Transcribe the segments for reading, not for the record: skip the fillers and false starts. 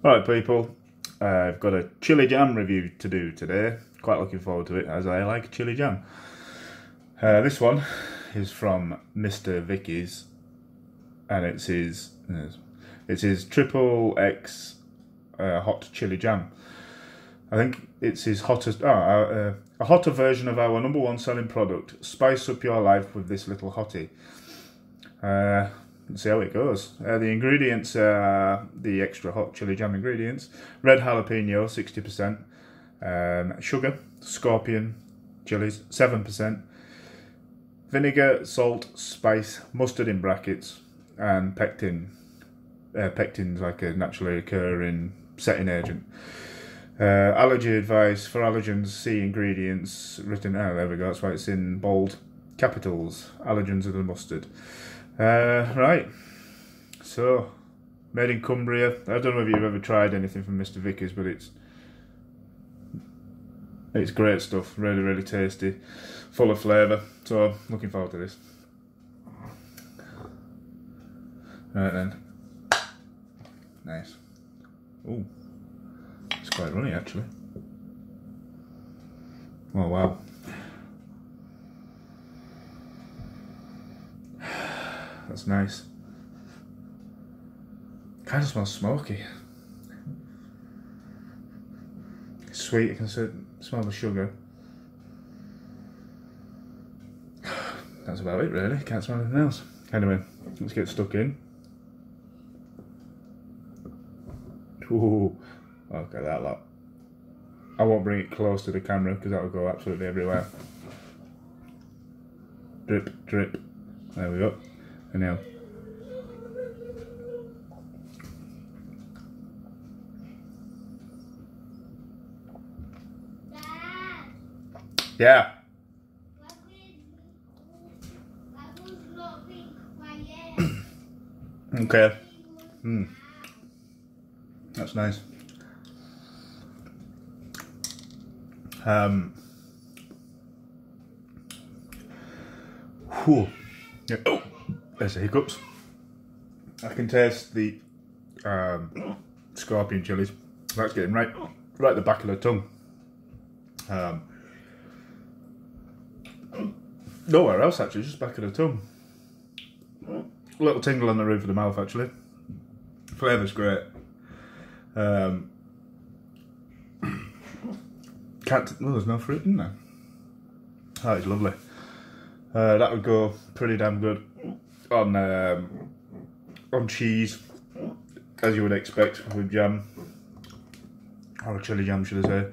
Alright people, I've got a chili jam review to do today. Quite looking forward to it as I like chili jam. This one is from Mr Vikkis and it's his XXX Hot Chilli Jam. I think it's his hottest, a hotter version of our #1 selling product. Spice up your life with this little hottie. Let's see how it goes. The ingredients are the extra hot chili jam ingredients. Red jalapeno, 60%. Sugar, scorpion chilies, 7%. Vinegar, salt, spice, mustard in brackets, and pectin. Pectin's like a naturally occurring setting agent. Allergy advice for allergens, see ingredients written. There we go, that's why it's in bold capitals. Allergens of the mustard. Right, so made in Cumbria. I don't know if you've ever tried anything from Mr Vikkis, but it's great stuff. Really, really tasty, full of flavour. So looking forward to this. Right then, nice. Ooh, it's quite runny actually. Oh wow. That's nice. Kind of smells smoky. It's sweet, you can smell the sugar. That's about it really, can't smell anything else. Anyway, let's get stuck in. Ooh, look at that lot. I won't bring it close to the camera because that will go absolutely everywhere. Drip, drip. There we go. And now, yeah. Okay. That's nice. Whew. Yeah. Oh. There's the hiccups. I can taste the scorpion chilies. That's getting right at the back of the tongue. Nowhere else actually, just back of the tongue. A little tingle on the roof of the mouth actually. Flavour's great. There's no fruit in there. That is lovely. That would go pretty damn good on cheese, as you would expect with jam, or chili jam should I say.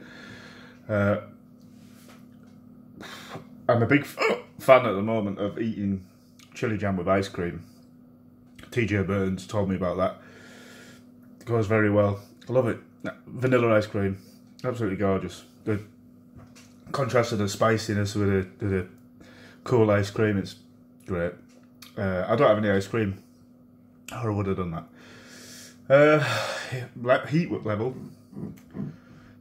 I'm a big fan at the moment of eating chili jam with ice cream. TJ Burns told me about that. It goes very well. I love it. Vanilla ice cream, absolutely gorgeous. The contrast of the spiciness with the cool ice cream, it's great. I don't have any ice cream, or I would have done that. Heat level,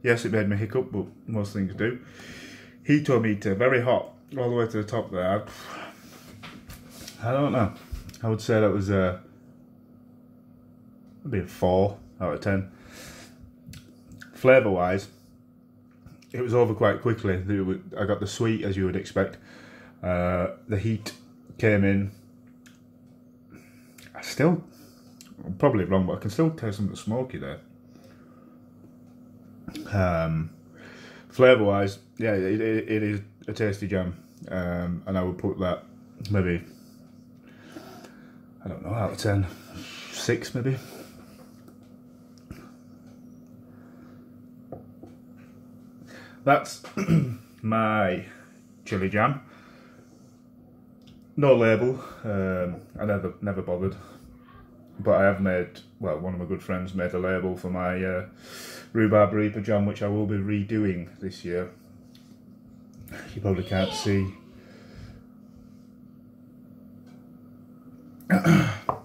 yes, it made me hiccup, but most things do. He told me to very hot, all the way to the top there. I don't know. I would say that was maybe a 4 out of 10. Flavour wise, it was over quite quickly. I got the sweet as you would expect. The heat came in. I'm probably wrong, but I can still taste some of the smoky there. Flavour wise, yeah, it is a tasty jam, and I would put that maybe, I don't know, out of 10, 6 maybe. That's my chili jam. No label. I never bothered, but I have made, well, one of my good friends made a label for my rhubarb reaper jam, which I will be redoing this year. You probably can't see.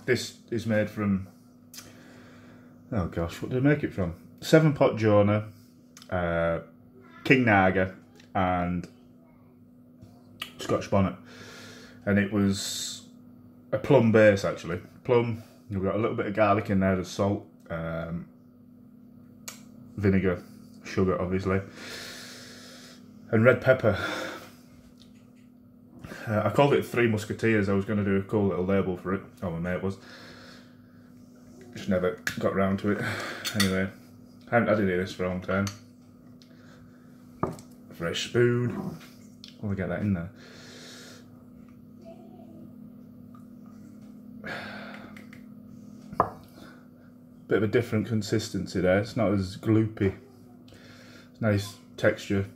This is made from, oh gosh, what did I make it from? 7-Pot Jonah, King Naga, and Scotch Bonnet. And it was a plum base actually. Plum, we've got a little bit of garlic in there, there's salt, vinegar, sugar obviously, and red pepper. I called it Three Musketeers. I was going to do a cool little label for it. Oh, my mate was. Just never got around to it. Anyway, I haven't had any of this for a long time. Fresh spoon. Oh, we get that in there. Bit of a different consistency there. It's not as gloopy. It's nice texture.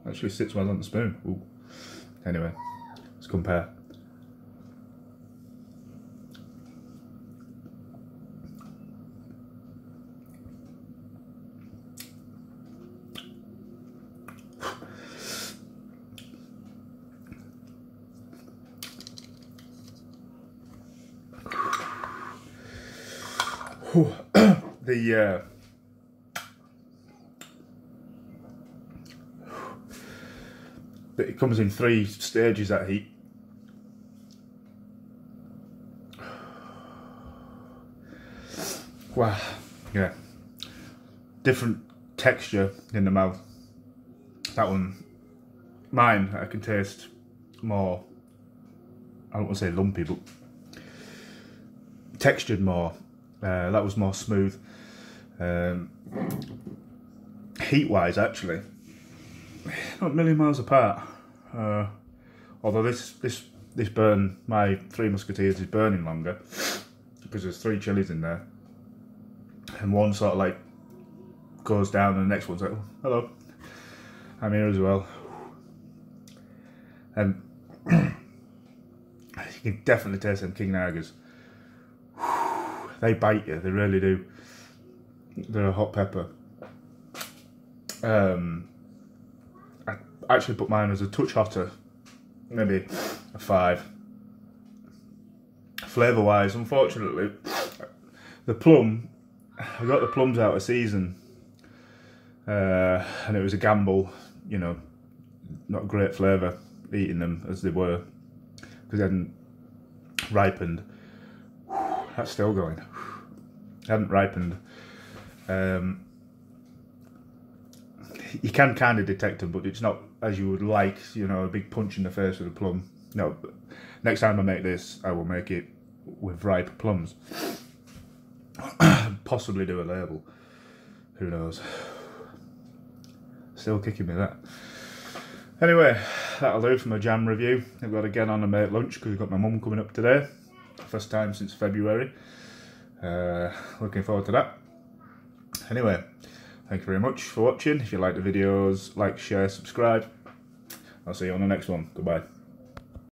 Actually sits well on the spoon. Ooh. Anyway, let's compare. It comes in 3 stages, that heat. Wow, yeah, different texture in the mouth. That one, mine, I can taste more, I don't want to say lumpy, but textured more. That was more smooth. Heat-wise, actually, not a million miles apart. Although this burn, my Three Musketeers is burning longer because there's 3 chilies in there, and one sort of like goes down, and the next one's like, oh, hello, I'm here as well. And you can definitely taste them King Nagers. They bite you, they really do. They're a hot pepper. I actually put mine as a touch hotter, maybe a 5. Flavour wise, unfortunately, the plum, I got the plums out of season, and it was a gamble, you know, not great flavour eating them as they were, because they hadn't ripened. That's still going. Hadn't ripened. You can kind of detect them, but it's not as you would like, you know, a big punch in the face with a plum. No, but next time I make this, I will make it with ripe plums. Possibly do a label. Who knows? Still kicking me that. Anyway, that'll do for my jam review. I've got to get on and make lunch because I've got my mum coming up today. First time since February. Looking forward to that. Anyway, thank you very much for watching. If you like the videos, like, share, subscribe. I'll see you on the next one. Goodbye.